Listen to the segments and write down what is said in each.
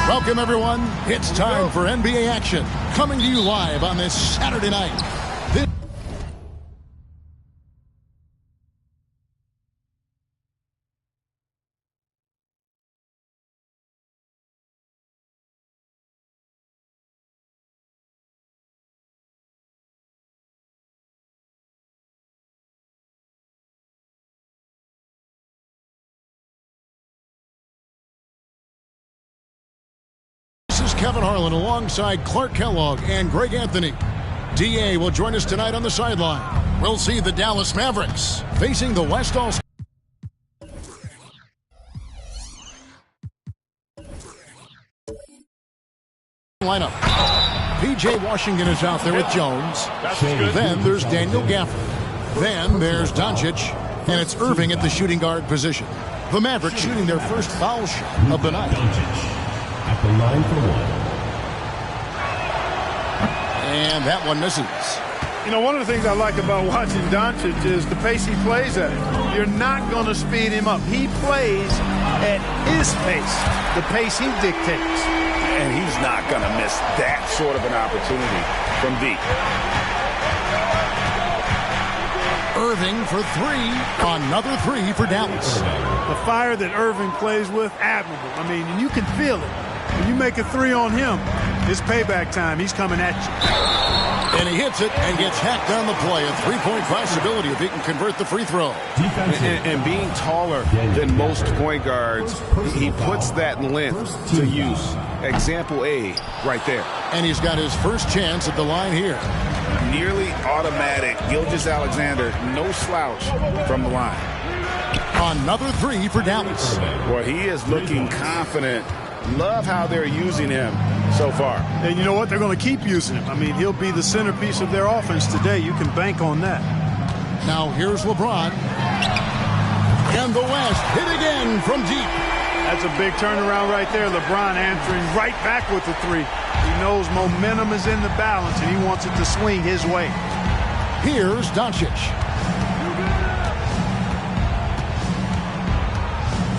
Welcome, everyone. It's time for NBA action. Coming to you live on this Saturday night. Kevin Harlan alongside Clark Kellogg and Greg Anthony. DA will join us tonight on the sideline. We'll see the Dallas Mavericks facing the West All-Star lineup. P.J. Washington is out there with Jones. Then there's Daniel Gafford. Then there's Doncic. And it's Irving at the shooting guard position. The Mavericks shooting their first foul shot of the night. At the line for one. And that one misses. You know, one of the things I like about watching Doncic is the pace he plays at. You're not going to speed him up. He plays at his pace, the pace he dictates. And he's not going to miss that sort of an opportunity from deep. Irving for three. Another three for Dallas. The fire that Irving plays with, admirable. I mean, you can feel it. When you make a three on him, it's payback time. He's coming at you. And he hits it and gets hacked on the play. A three-point possibility if he can convert the free throw. And being taller than most point guards, he puts that length to use. Example A right there. And he's got his first chance at the line here. Nearly automatic. Gilgeous-Alexander, no slouch from the line. Another three for Dallas. Well, he is looking confident. Love how they're using him so far. And you know what? They're going to keep using him. I mean, he'll be the centerpiece of their offense today. You can bank on that. Now here's LeBron. And the West hit again from deep. That's a big turnaround right there. LeBron answering right back with the three. He knows momentum is in the balance, and he wants it to swing his way. Here's Doncic.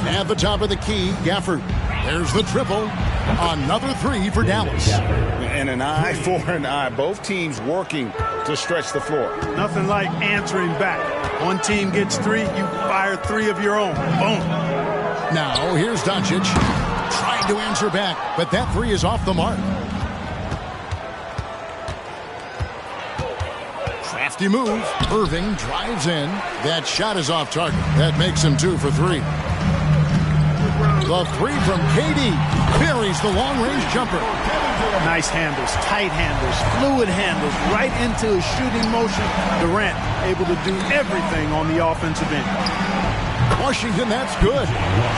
At the top of the key, Gafford. There's the triple. Another three for Dallas. And an eye for an eye. Both teams working to stretch the floor. Nothing like answering back. One team gets three, you fire three of your own. Boom. Now, here's Doncic. Trying to answer back, but that three is off the mark. Crafty move. Irving drives in. That shot is off target. That makes him 2 for 3. The three from KD buries the long-range jumper. Nice handles, tight handles, fluid handles, right into his shooting motion. Durant able to do everything on the offensive end. Washington, that's good.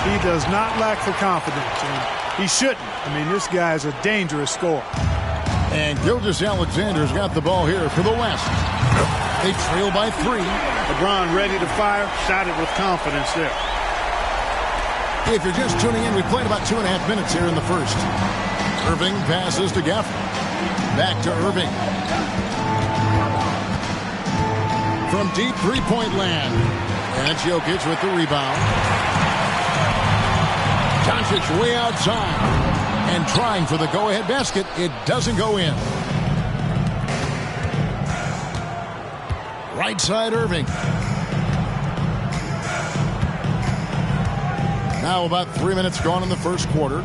He does not lack for confidence, and he shouldn't. I mean, this guy is a dangerous scorer. And Gilgeous-Alexander's got the ball here for the West. They trail by 3. LeBron ready to fire, shot it with confidence there. If you're just tuning in, we played about 2.5 minutes here in the first. Irving passes to Gafford. Back to Irving. From deep three-point land. And it's Jokic with the rebound. Doncic way outside. And trying for the go-ahead basket. It doesn't go in. Right side Irving. Now about 3 minutes gone in the first quarter.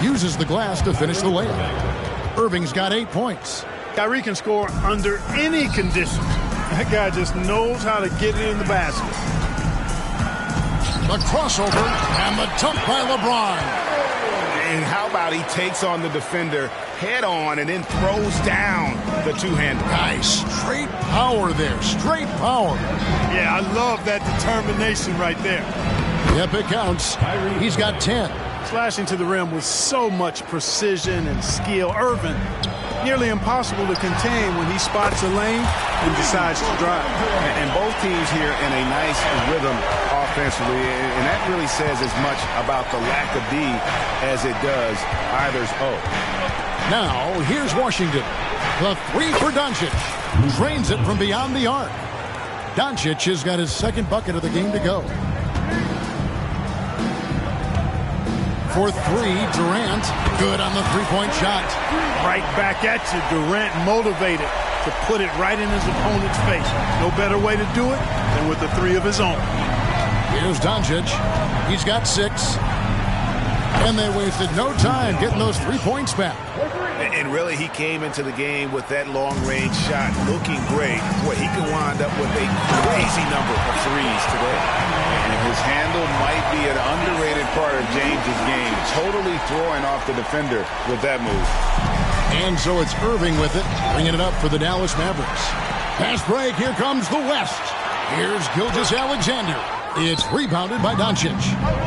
Uses the glass to finish the layup. Irving's got 8 points. Kyrie can score under any condition. That guy just knows how to get it in the basket. The crossover and the dunk by LeBron. And how about he takes on the defender head on and then throws down the two-hander. Nice. Straight power there. Straight power. Yeah, I love that determination right there. Yep, it counts. He's got 10. Slashing to the rim with so much precision and skill. Irving, nearly impossible to contain when he spots a lane and decides to drive. And both teams here in a nice rhythm offensively, and that really says as much about the lack of D as it does either's O. Now, here's Washington. The three for Doncic. Drains it from beyond the arc. Doncic has got his second bucket of the game to go. For three, Durant. Good on the three-point shot. Right back at you. Durant motivated to put it right in his opponent's face. No better way to do it than with the three of his own. Here's Doncic. He's got 6. And they wasted no time getting those 3 points back. And really, he came into the game with that long-range shot looking great. Boy, he could wind up with a crazy number of threes today. And his handle might be an underrated part of James's game. Totally throwing off the defender with that move. And so it's Irving with it, bringing it up for the Dallas Mavericks. Pass break, here comes the West. Here's Gilgeous-Alexander. It's rebounded by Doncic.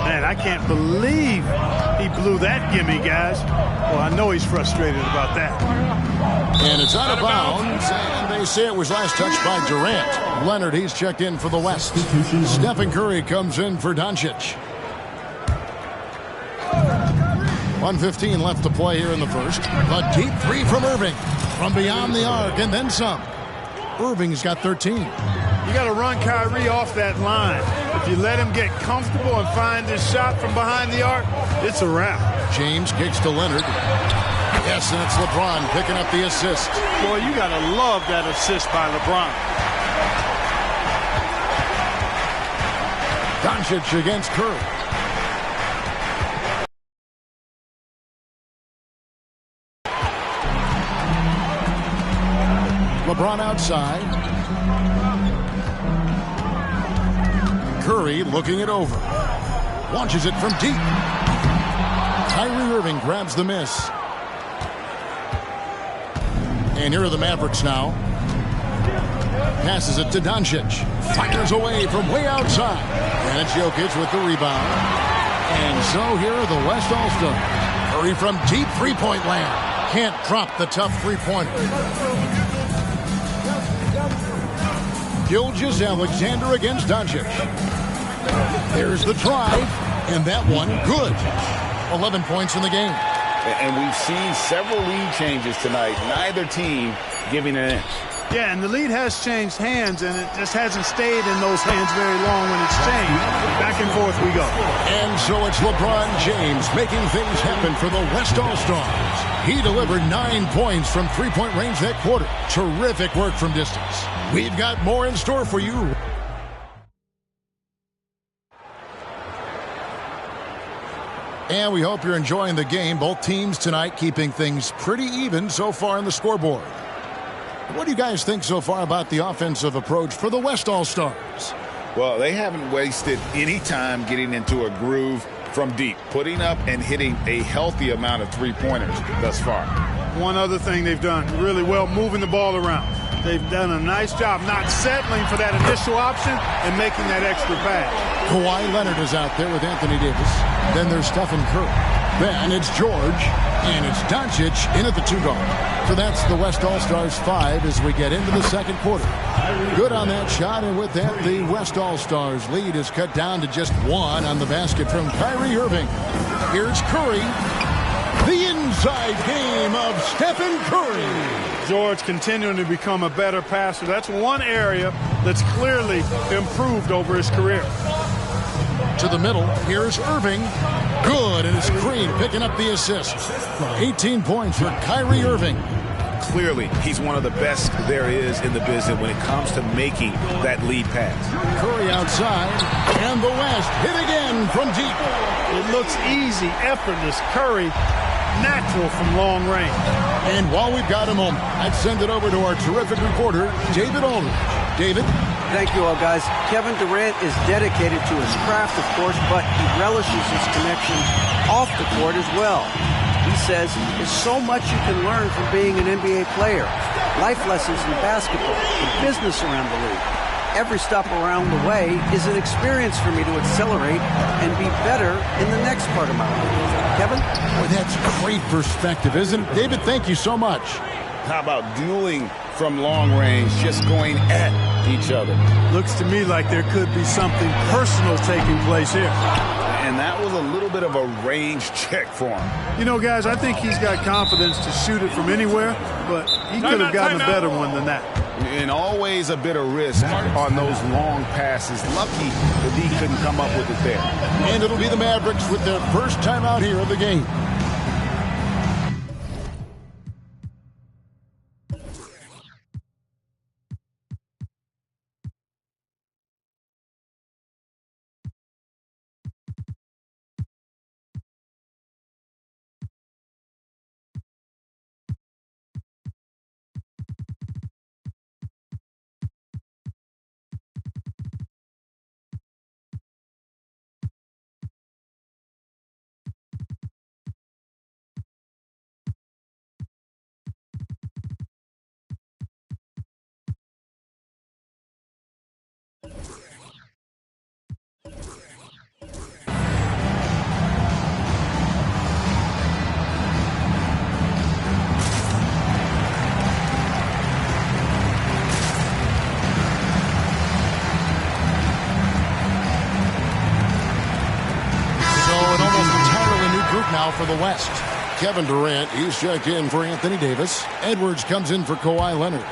Man, I can't believe he blew that gimme, guys. Well, I know he's frustrated about that. And it's out of bounds, and they say it was last touched by Durant. Leonard, he's checked in for the West. Stephen Curry comes in for Doncic. 1:15 left to play here in the first. A deep three from Irving. From beyond the arc, and then some. Irving's got 13. You got to run Kyrie off that line. If you let him get comfortable and find his shot from behind the arc, it's a wrap. James kicks to Leonard. Yes, and it's LeBron picking up the assist. Boy, you got to love that assist by LeBron. Doncic against Curry. LeBron outside. Curry looking it over. Launches it from deep. Kyrie Irving grabs the miss. And here are the Mavericks now. Passes it to Doncic. Fires away from way outside. And it's Jokic with the rebound. And so here are the West All-Stars. Curry from deep three-point land. Can't drop the tough three-pointer. Gilgeous-Alexander against Doncic. There's the drive, and that one good. 11 points in the game. And we've seen several lead changes tonight. Neither team giving an inch. Yeah, and the lead has changed hands, and it just hasn't stayed in those hands very long when it's changed. Back and forth we go. And so it's LeBron James making things happen for the West All-Stars. He delivered 9 points from three-point range that quarter. Terrific work from distance. We've got more in store for you. And we hope you're enjoying the game. Both teams tonight keeping things pretty even so far in the scoreboard. What do you guys think so far about the offensive approach for the West All-Stars? Well, they haven't wasted any time getting into a groove from deep, putting up and hitting a healthy amount of three-pointers thus far. One other thing they've done really well, moving the ball around. They've done a nice job not settling for that initial option and making that extra pass. Kawhi Leonard is out there with Anthony Davis. Then there's Stephen Curry. Then it's George, and it's Doncic in at the 2-guard. So that's the West All-Stars 5 as we get into the second quarter. Good on that shot, and with that, the West All-Stars lead is cut down to just 1 on the basket from Kyrie Irving. Here's Curry. The inside game of Stephen Curry. George continuing to become a better passer. That's one area that's clearly improved over his career. To the middle, here's Irving. Good, and it's Green picking up the assist. 18 points for Kyrie Irving. Clearly, he's one of the best there is in the business when it comes to making that lead pass. Curry outside, and the West hit again from deep. It looks easy, effortless. Curry, natural from long range. And while we've got a moment, I'd send it over to our terrific reporter, David Aldridge. David? Thank you all, guys. Kevin Durant is dedicated to his craft, of course, but he relishes his connection off the court as well. He says there's so much you can learn from being an NBA player. Life lessons in basketball, the business around the league. Every stop around the way is an experience for me to accelerate and be better in the next part of my life. Kevin? Boy, that's great perspective, isn't it? David, thank you so much. How about dueling from long range, just going at each other? Looks to me like there could be something personal taking place here. And that was a little bit of a range check for him. You know, guys, I think he's got confidence to shoot it from anywhere, but he could have gotten a better one than that. And always a bit of risk on those long passes. Lucky that he couldn't come up with it there. And it'll be the Mavericks with their first time out here of the game. Now for the West. Kevin Durant, he's checked in for Anthony Davis. Edwards comes in for Kawhi Leonard.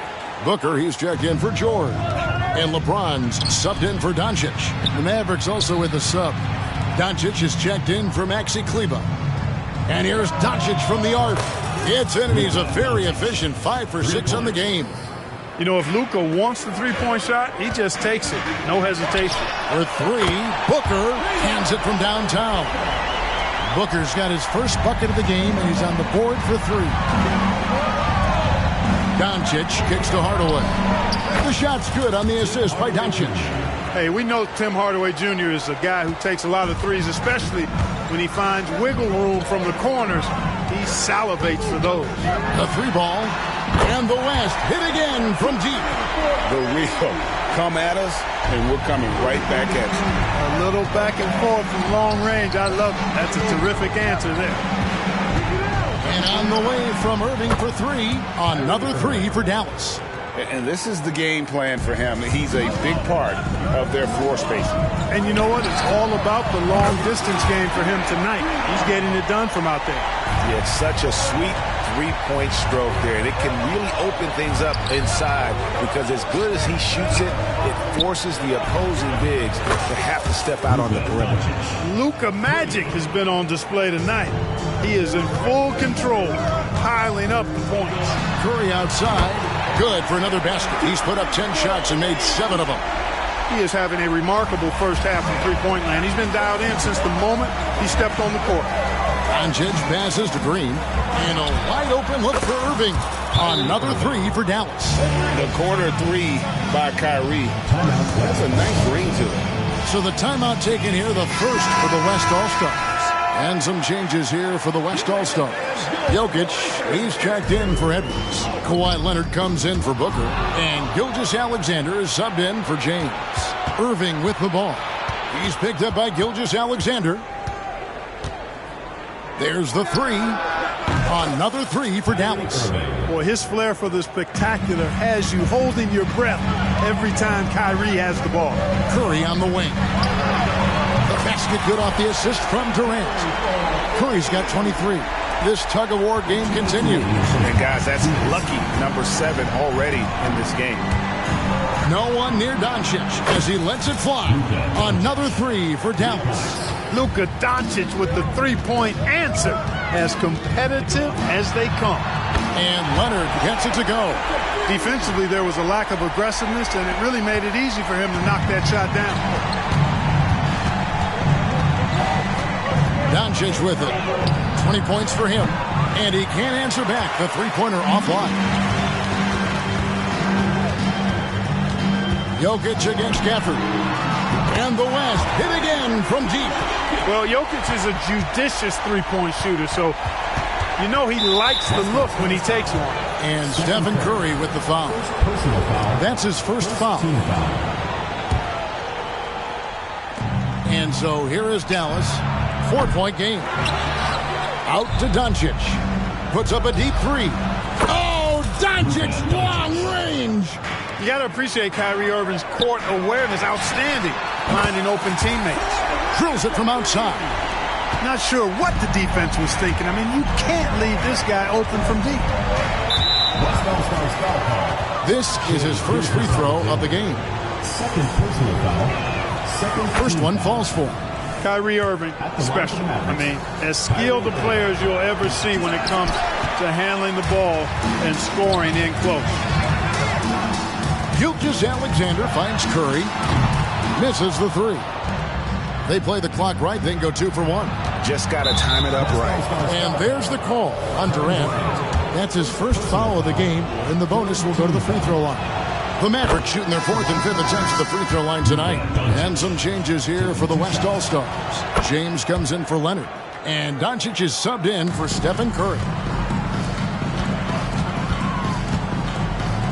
Booker, he's checked in for George. And LeBron's subbed in for Doncic. The Mavericks also with a sub. Doncic is checked in for Maxi Kleber. And here's Doncic from the arc. It's in, and he's a very efficient 5 for 6 on the game. You know, if Luka wants the three-point shot, he just takes it. No hesitation. For 3, Booker hands it from downtown. Booker's got his first bucket of the game, and he's on the board for 3. Doncic kicks to Hardaway. The shot's good on the assist by Doncic. Hey, we know Tim Hardaway Jr. is a guy who takes a lot of threes, especially when he finds wiggle room from the corners. He salivates for those. The 3 ball, and the West hit again from deep. The real come at us, and we're coming right back at you. A little back and forth from long range. I love it. That's a terrific answer there. And on the way from Irving for 3, another 3 for Dallas. And this is the game plan for him. He's a big part of their floor spacing. And you know what? It's all about the long distance game for him tonight. He's getting it done from out there. Yeah, it's such a sweet three-point stroke there, and it can really open things up inside because as good as he shoots it, it forces the opposing bigs to have to step out on the perimeter. Luka Magic has been on display tonight. He is in full control, piling up the points. Curry outside, good for another basket. He's put up 10 shots and made 7 of them. He is having a remarkable first half from three-point land. He's been dialed in since the moment he stepped on the court. Doncic passes to Green, and a wide-open look for Irving. Another 3 for Dallas. The corner 3 by Kyrie. That's a nice ring to it. So the timeout taken here, the first for the West All-Stars. And some changes here for the West All-Stars. Jokic, he's checked in for Edwards. Kawhi Leonard comes in for Booker. And Gilgeous-Alexander is subbed in for James. Irving with the ball. He's picked up by Gilgeous-Alexander. There's the 3. Another 3 for Dallas. Boy, his flair for the spectacular has you holding your breath every time Kyrie has the ball. Curry on the wing. The basket good off the assist from Durant. Curry's got 23. This tug-of-war game continues. And guys, that's lucky number 7 already in this game. No one near Doncic as he lets it fly. Another 3 for Dallas. Luka Doncic with the three-point answer, as competitive as they come. And Leonard gets it to go. Defensively, there was a lack of aggressiveness, and it really made it easy for him to knock that shot down. Doncic with it. 20 points for him. And he can't answer back. The three-pointer offline. Jokic against Gafford. And the West hit again from deep. Well, Jokic is a judicious three-point shooter, so you know he likes the look when he takes one. And Stephen Curry with the foul. That's his first foul. And so here is Dallas. 4-point game. Out to Doncic. Puts up a deep 3. Oh, Doncic, long range. You got to appreciate Kyrie Irving's court awareness. Outstanding. Finding open teammates. Drills it from outside. Not sure what the defense was thinking. I mean, you can't leave this guy open from deep. This is his first free throw of the game. Second personal foul. First one falls for him. Kyrie Irving, special. I mean, as skilled a player as you'll ever see when it comes to handling the ball and scoring in close. Gilgeous-Alexander finds Curry. Misses the three. They play the clock right, then go 2 for 1. Just got to time it up right. And there's the call on Durant. That's his first foul of the game, and the bonus will go to the free throw line. The Mavericks shooting their 4th and 5th attempts at the free throw line tonight. And some changes here for the West All-Stars. James comes in for Leonard. And Doncic is subbed in for Stephen Curry.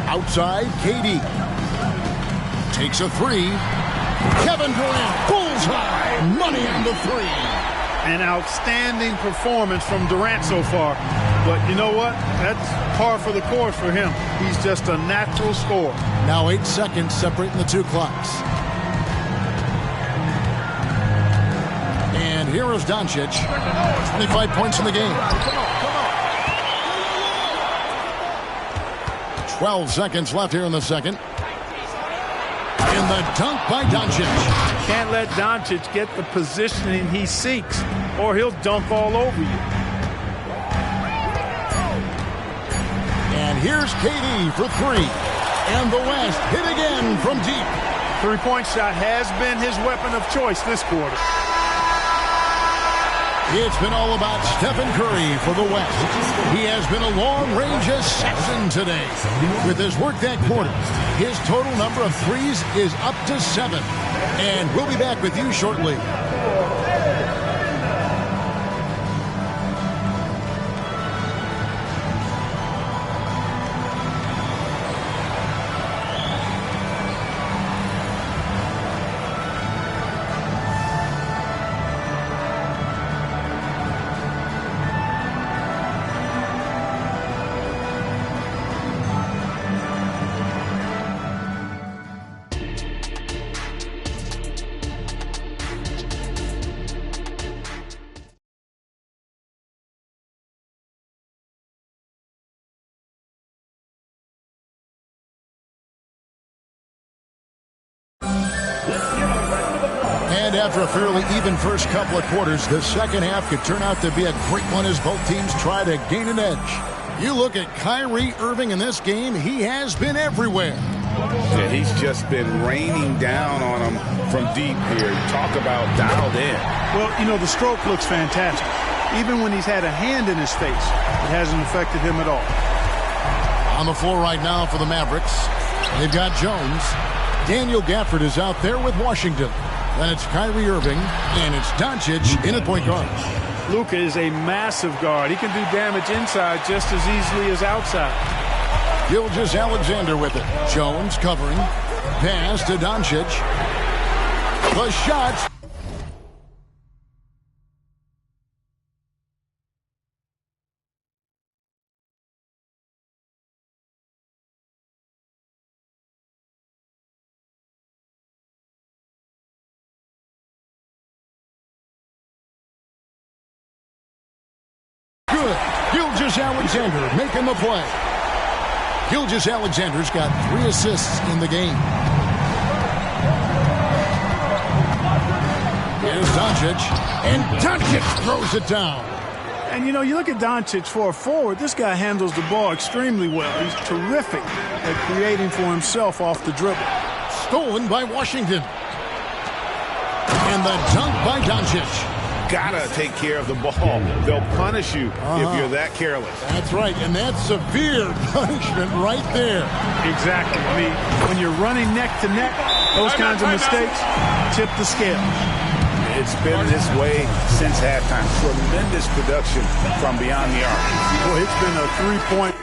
Outside, KD. Takes a three. Kevin Durant, bullseye. Money on the three. An outstanding performance from Durant so far. But you know what? That's par for the course for him. He's just a natural scorer. Now 8 seconds separating the two clocks. And here is Doncic. 25 points in the game. 12 seconds left here in the second. And the dunk by Doncic. Can't let Doncic get the positioning he seeks, or he'll dunk all over you. And here's KD for three. And the West hit again from deep. Three-point shot has been his weapon of choice this quarter. It's been all about Stephen Curry for the West. He has been a long-range assassin today. With his work that quarter, his total number of threes is up to 7. And we'll be back with you shortly. And after a fairly even first couple of quarters, the second half could turn out to be a great one as both teams try to gain an edge. You look at Kyrie Irving in this game, he has been everywhere. Yeah, he's just been raining down on him from deep here. Talk about dialed in. Well, you know, the stroke looks fantastic. Even when he's had a hand in his face, it hasn't affected him at all. On the floor right now for the Mavericks, they've got Jones. Daniel Gafford is out there with Washington. Then it's Kyrie Irving, and it's Doncic in at point guard. Luka is a massive guard. He can do damage inside just as easily as outside. Gilgeous-Alexander with it. Jones covering. Pass to Doncic. The shot. Good. Gilgeous-Alexander making the play. Gilgeous-Alexander's got 3 assists in the game. Here's Doncic, and Doncic throws it down. And, you know, you look at Doncic for a forward, this guy handles the ball extremely well. He's terrific at creating for himself off the dribble. Stolen by Washington. And the dunk by Doncic. Gotta take care of the ball. They'll punish you if you're that careless. That's right, and that's severe punishment right there. Exactly. I mean, when you're running neck to neck, those kinds of mistakes tip the scale. It's been this way since halftime. Tremendous production from beyond the arc. Boy, it's been a three-point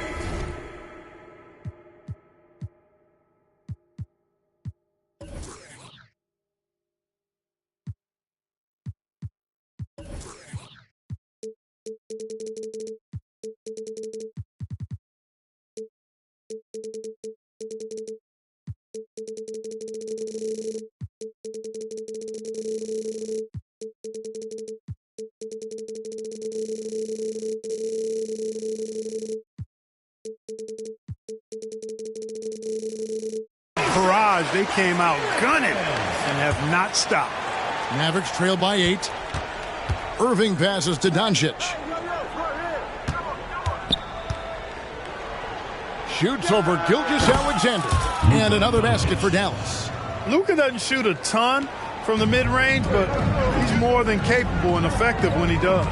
barrage. They came out gunning and have not stopped. Mavericks trail by 8. Irving passes to Doncic. Shoots over Gilgeous-Alexander. And another basket for Dallas. Luka doesn't shoot a ton from the mid-range, but he's more than capable and effective when he does.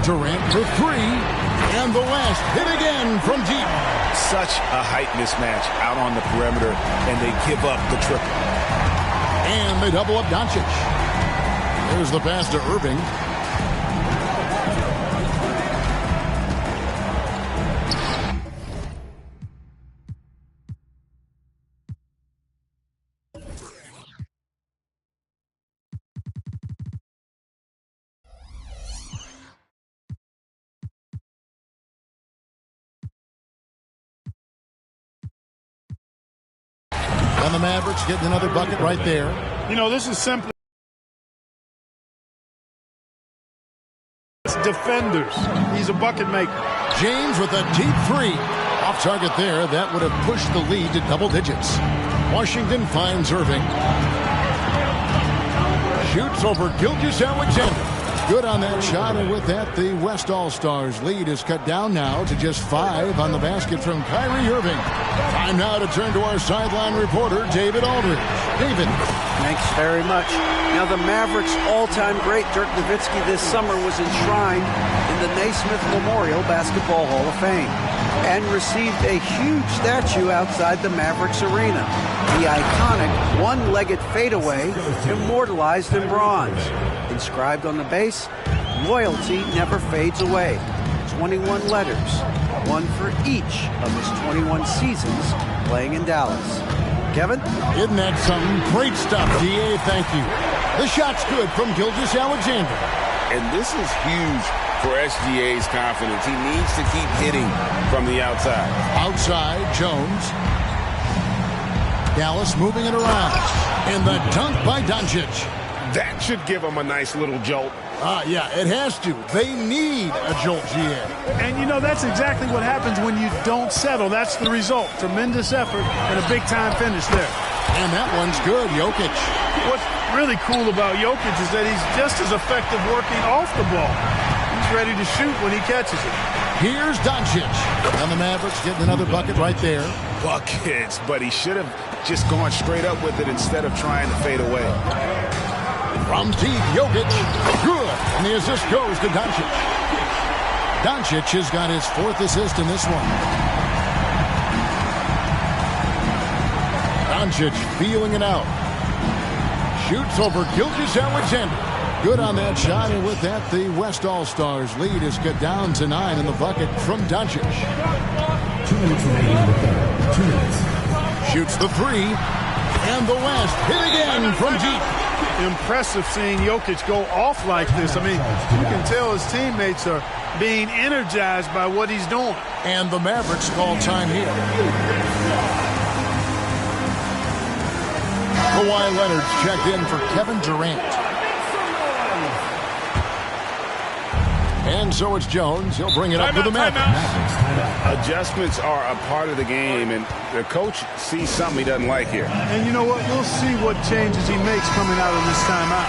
Durant for 3. And the last hit again from deep. Such a height mismatch out on the perimeter, and they give up the triple. And they double up Doncic. There's the pass to Irving. And the Mavericks getting another bucket right there. You know, this is simply defenders. He's a bucket maker. James with a deep 3. Off target there. That would have pushed the lead to double digits. Washington finds Irving. Shoots over Gilgeous-Alexander. Good on that shot, and with that, the West All-Stars lead is cut down now to just 5 on the basket from Kyrie Irving. Time now to turn to our sideline reporter, David Aldridge. David. Thanks very much. Now, the Mavericks' all-time great Dirk Nowitzki this summer was enshrined in the Naismith Memorial Basketball Hall of Fame and received a huge statue outside the Mavericks arena. The iconic one-legged fadeaway immortalized in bronze. Inscribed on the base, loyalty never fades away. 21 letters, one for each of his 21 seasons playing in Dallas. Kevin? Isn't that something? Great stuff, D.A. Thank you. The shot's good from Gilgeous-Alexander. And this is huge for SGA's confidence. He needs to keep hitting from the outside. Outside, Jones. Dallas moving it around. And the dunk by Doncic. That should give him a nice little jolt. Yeah, it has to. They need a jolt, GA. And, you know, that's exactly what happens when you don't settle. That's the result. Tremendous effort and a big-time finish there. And that one's good, Jokic. What's really cool about Jokic is that he's just as effective working off the ball. He's ready to shoot when he catches it. Here's Doncic. And the Mavericks getting another bucket right there. Buckets, but he should have just gone straight up with it instead of trying to fade away. From deep, Jokic. Good. And the assist goes to Doncic. Doncic has got his 4th assist in this one. Doncic feeling it out. Shoots over Gilgeous-Alexander. Good on that shot, and with that, the West All-Stars lead is cut down to 9 in the bucket from Doncic. 2 minutes remaining in the third. 2 minutes. Shoots the 3. And the last hit again from deep. Impressive seeing Jokic go off like this. I mean, you can tell his teammates are being energized by what he's doing. And the Mavericks call time here. Kawhi Leonard's checked in for Kevin Durant. And so it's Jones. He'll bring it up to the Mavericks. Adjustments are a part of the game, and the coach sees something he doesn't like here. And you know what? We'll see what changes he makes coming out of this timeout.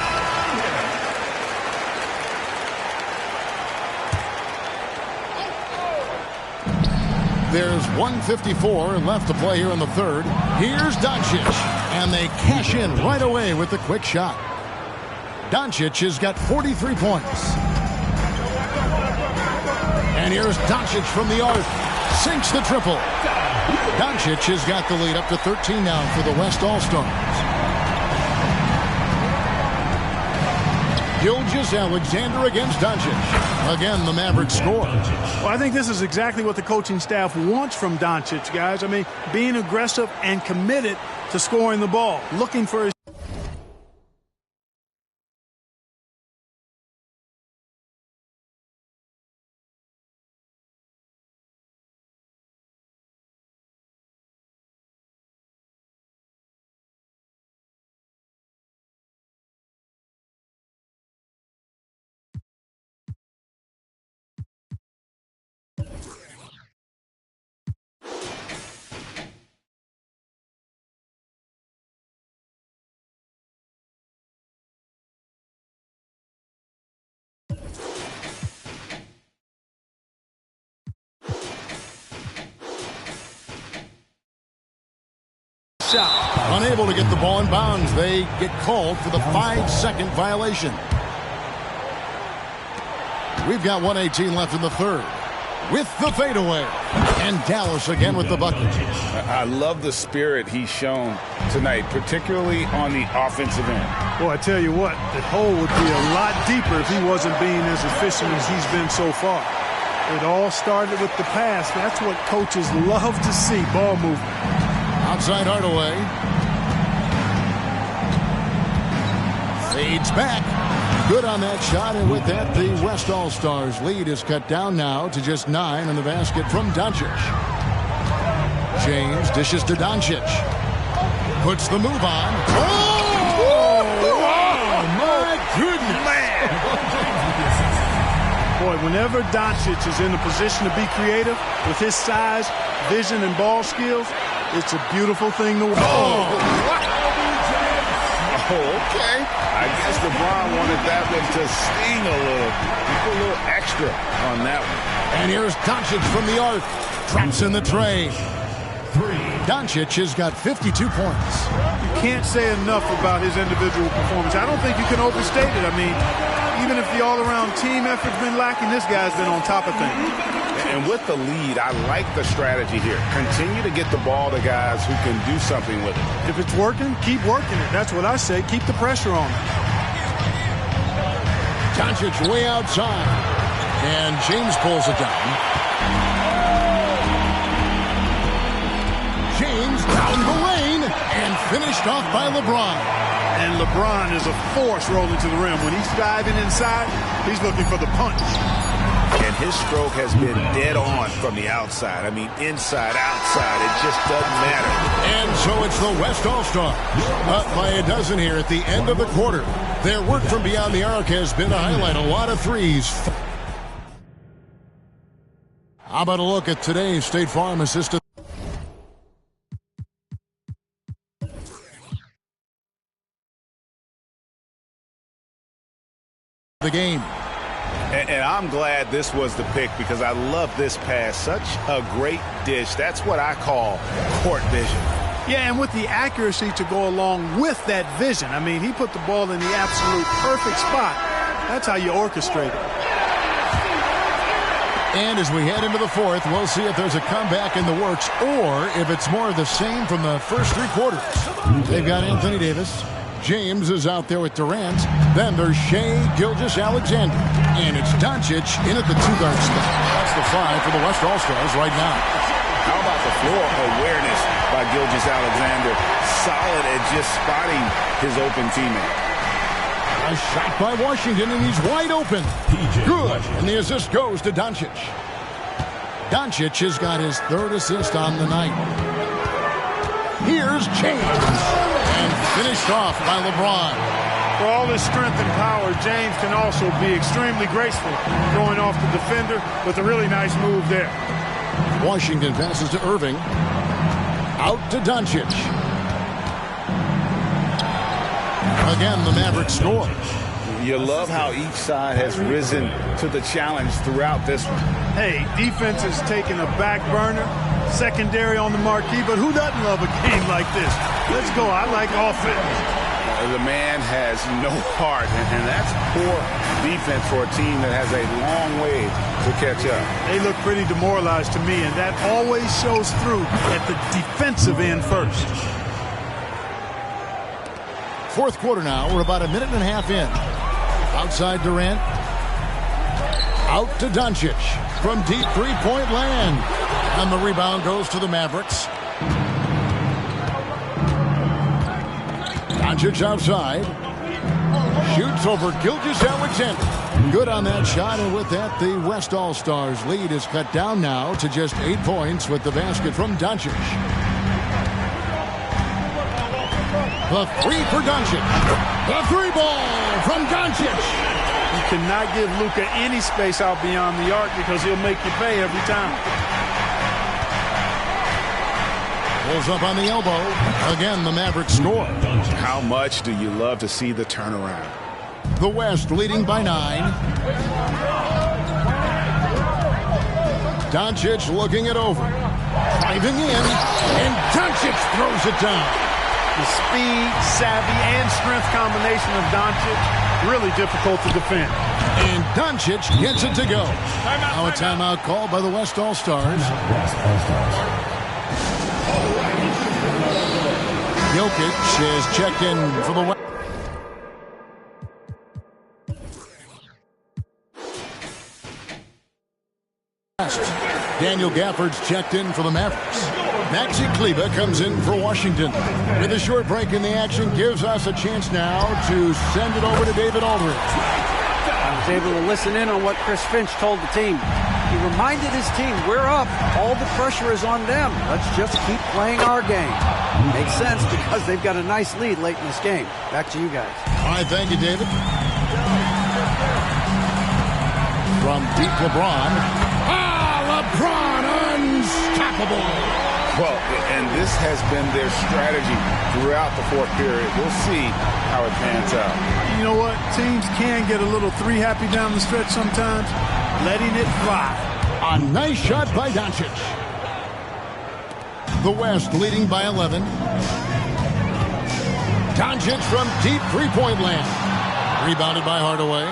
There's 1:54 left to play here in the third. Here's Doncic. And they cash in right away with the quick shot. Doncic has got 43 points. And here's Doncic from the arc. Sinks the triple. Doncic has got the lead up to 13 now for the West All-Stars. Gilgeous-Alexander against Doncic. Again, the Mavericks score. Well, I think this is exactly what the coaching staff wants from Doncic, guys. I mean, being aggressive and committed to scoring the ball. Looking for his shot. Unable to get the ball in bounds. They get called for the 5-second violation. We've got 1:18 left in the third. With the fadeaway. And Dallas again with the bucket. I love the spirit he's shown tonight, particularly on the offensive end. Boy, I tell you what, the hole would be a lot deeper if he wasn't being as efficient as he's been so far. It all started with the pass. That's what coaches love to see, ball movement. Outside Hardaway. Fades back. Good on that shot, and with that, the West All-Stars lead is cut down now to just 9 in the basket from Doncic. James dishes to Doncic. Puts the move on. Oh, my goodness. Man. Boy, whenever Doncic is in a position to be creative with his size, vision, and ball skills, it's a beautiful thing to watch. Oh, okay. I guess LeBron wanted that one to sting a little. He put a little extra on that one. And here's Doncic from the arc. Drops in the tray. Doncic has got 52 points. You can't say enough about his individual performance. I don't think you can overstate it. I mean, even if the all-around team effort's been lacking, this guy's been on top of things. And with the lead, I like the strategy here. Continue to get the ball to guys who can do something with it. If it's working, keep working it. That's what I say. Keep the pressure on him. Doncic way outside. And James pulls it down. James down the lane and finished off by LeBron. And LeBron is a force rolling to the rim. When he's diving inside, he's looking for the punch. And his stroke has been dead on from the outside. I mean, inside, outside, it just doesn't matter. And so it's the West All-Stars. Up by a dozen here at the end of the quarter. Their work from beyond the arc has been a highlight. A lot of threes. How about a look at today's State Farm assistant? The game. And I'm glad this was the pick because I love this pass. Such a great dish. That's what I call court vision. Yeah, and with the accuracy to go along with that vision. I mean, he put the ball in the absolute perfect spot. That's how you orchestrate it. And as we head into the fourth, we'll see if there's a comeback in the works or if it's more of the same from the first three quarters. They've got Anthony Davis. James is out there with Durant. Then there's Shai Gilgeous-Alexander. And it's Doncic in at the two-guard spot. That's the five for the West All-Stars right now. How about the floor awareness by Gilgeous-Alexander? Solid at just spotting his open teammate. A shot by Washington, and he's wide open. Good. And the assist goes to Doncic. Doncic has got his third assist on the night. Here's James. And finished off by LeBron. For all his strength and power, James can also be extremely graceful, throwing off the defender with a really nice move there. Washington passes to Irving. Out to Doncic. Again, the Mavericks score. You love how each side has risen to the challenge throughout this one. Hey, defense is taking a back burner, secondary on the marquee, but who doesn't love a game like this? Let's go. I like offense. The man has no heart, and that's poor defense for a team that has a long way to catch up. They look pretty demoralized to me, and that always shows through at the defensive end first. Fourth quarter now. We're about a minute and a half in. Outside Durant. Out to Doncic from deep three-point land. And the rebound goes to the Mavericks. Doncic outside. Shoots over Gilgeous-Alexander. Good on that shot, and with that, the West All-Stars lead is cut down now to just 8 points with the basket from Doncic. The three for Doncic. The three ball from Doncic. You cannot give Luka any space out beyond the arc because he'll make you pay every time. Pulls up on the elbow. Again, the Mavericks score. How much do you love to see the turnaround? The West leading by 9. Doncic looking it over. Driving in, and Doncic throws it down. The speed, savvy, and strength combination of Doncic, really difficult to defend. And Doncic gets it to go. Now a timeout called by the West All-Stars. West All-Stars. Jokic is checked in for the West. Daniel Gafford's checked in for the Mavericks. Maxi Kleber comes in for Washington. With a short break in the action, gives us a chance now to send it over to David Aldridge. I was able to listen in on what Chris Finch told the team. He reminded his team, we're up. All the pressure is on them. Let's just keep playing our game. Makes sense because they've got a nice lead late in this game. Back to you guys. All right, thank you, David. From deep LeBron. LeBron unstoppable. Well, and this has been their strategy throughout the fourth period. We'll see how it pans out. You know what? Teams can get a little three-happy down the stretch sometimes. Letting it fly. A nice shot by Doncic. The West leading by 11. Doncic from deep three-point land. Rebounded by Hardaway.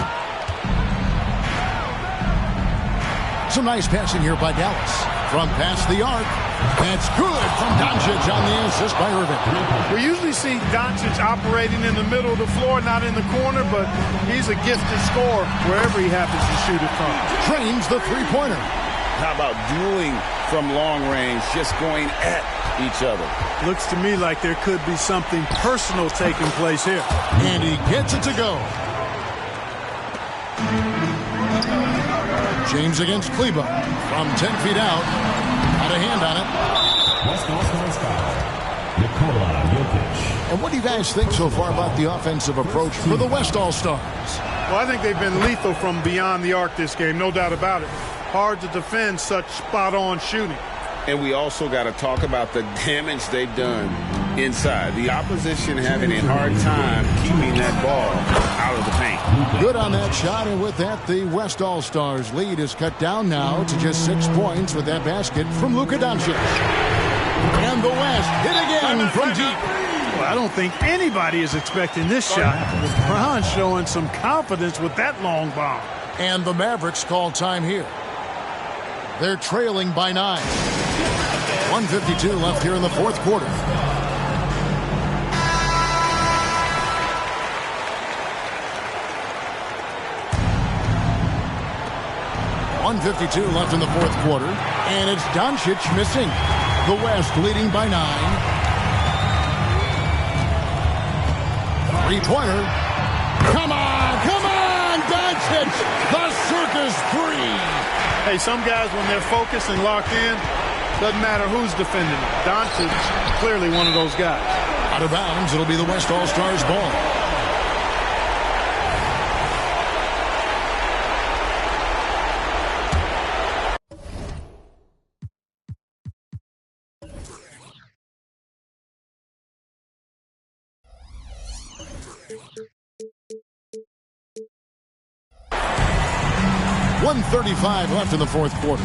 Some nice passing here by Dallas. From past the arc. That's good from Doncic on the assist by Irving. We usually see Doncic operating in the middle of the floor, not in the corner, but he's a gifted scorer wherever he happens to shoot it from. Trains the three-pointer. How about dueling from long range, just going at each other? Looks to me like there could be something personal taking place here. And he gets it to go. James against Kleber from 10 feet out. Had a hand on it. West All-Stars foul. Nikola Jokic. And what do you guys think so far about the offensive approach for the West All-Stars? Well, I think they've been lethal from beyond the arc this game, no doubt about it. Hard to defend such spot-on shooting. And we also got to talk about the damage they've done inside. The opposition having a hard time keeping that ball out of the paint. Good on that shot, and with that, the West All-Stars lead is cut down now to just 6 points with that basket from Luka Doncic. And the West hit again from deep. Well, I don't think anybody is expecting this shot. LeBron showing some confidence with that long bomb. And the Mavericks call time here. They're trailing by 9. 1:52 left here in the fourth quarter. .152 left in the fourth quarter. And it's Doncic missing. The West leading by 9. Three-pointer. Come on, Doncic! The circus free! Hey, some guys, when they're focused and locked in, doesn't matter who's defending them. Doncic, clearly one of those guys. Out of bounds, it'll be the West All-Stars ball. .135 left in the fourth quarter.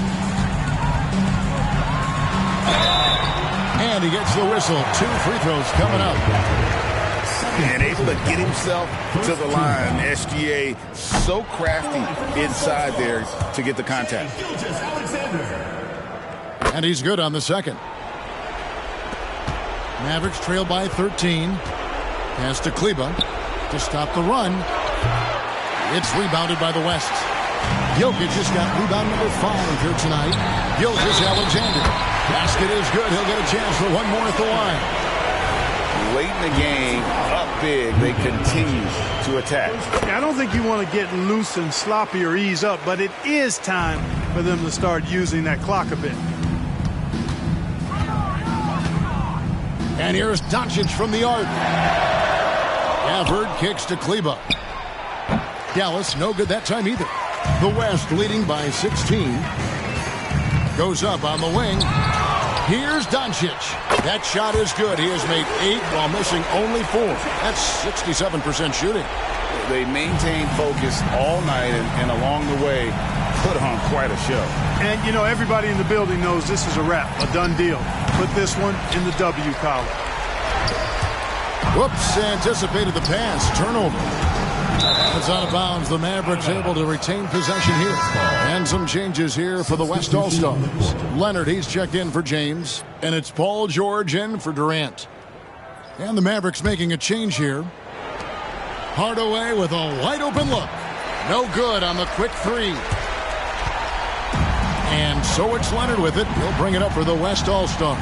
And he gets the whistle. 2 free throws coming up. And able to get himself to the line. SGA so crafty inside there to get the contact. And he's good on the second. Mavericks trail by 13. Pass to Kleber to stop the run. It's rebounded by the West. Jokic just got rebound number 5 here tonight. Gilgeous-Alexander. Basket is good. He'll get a chance for one more at the line. Late in the game, up big, they continue to attack. I don't think you want to get loose and sloppy or ease up, but it is time for them to start using that clock a bit. And here's Doncic from the arc. Gafford kicks to Kleber. Dallas, no good that time either. The West leading by 16. Goes up on the wing. Here's Doncic. That shot is good. He has made 8 while missing only 4. That's 67% shooting. They maintain focus all night and along the way put on quite a show. And, you know, everybody in the building knows this is a wrap, a done deal. Put this one in the W column. Whoops, anticipated the pass. Turnover. It's out of bounds. The Mavericks able to retain possession here. And some changes here for the West All-Stars. Leonard, he's checked in for James. And it's Paul George in for Durant. And the Mavericks making a change here. Hardaway with a wide-open look. No good on the quick three. And so it's Leonard with it. He'll bring it up for the West All-Stars.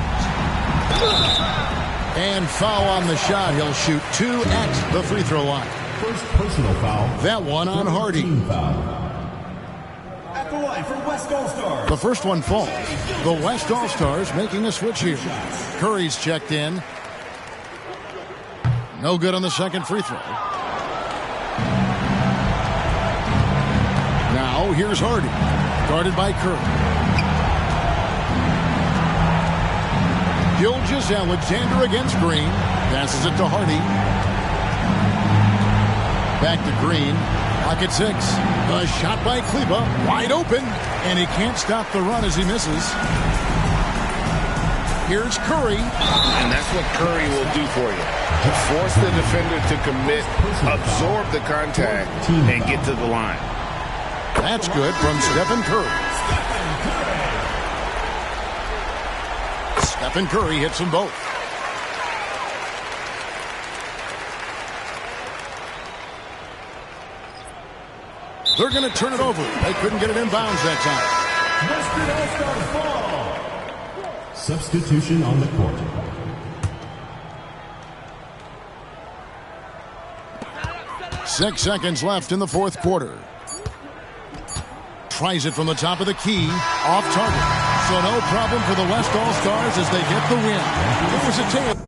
And foul on the shot. He'll shoot 2 at the free throw line. First personal foul. That one on Hardy. At the line for West All-Stars. The first one falls. The West All-Stars making a switch here. Curry's checked in. No good on the second free throw. Now here's Hardy. Guarded by Curry. Gilgeous-Alexander against Green. Passes it to Hardy. Back to Green. Pocket 6. A shot by Kleber. Wide open. And he can't stop the run as he misses. Here's Curry. And that's what Curry will do for you. Force the defender to commit, absorb the contact, and get to the line. That's good from Stephen Curry. Stephen Curry hits them both. They're going to turn it over. They couldn't get it in bounds that Western All-Stars ball. Substitution on the court. Six seconds left in the fourth quarter. Tries it from the top of the key. Off target. So no problem for the West All-Stars as they get the win. It was a tail.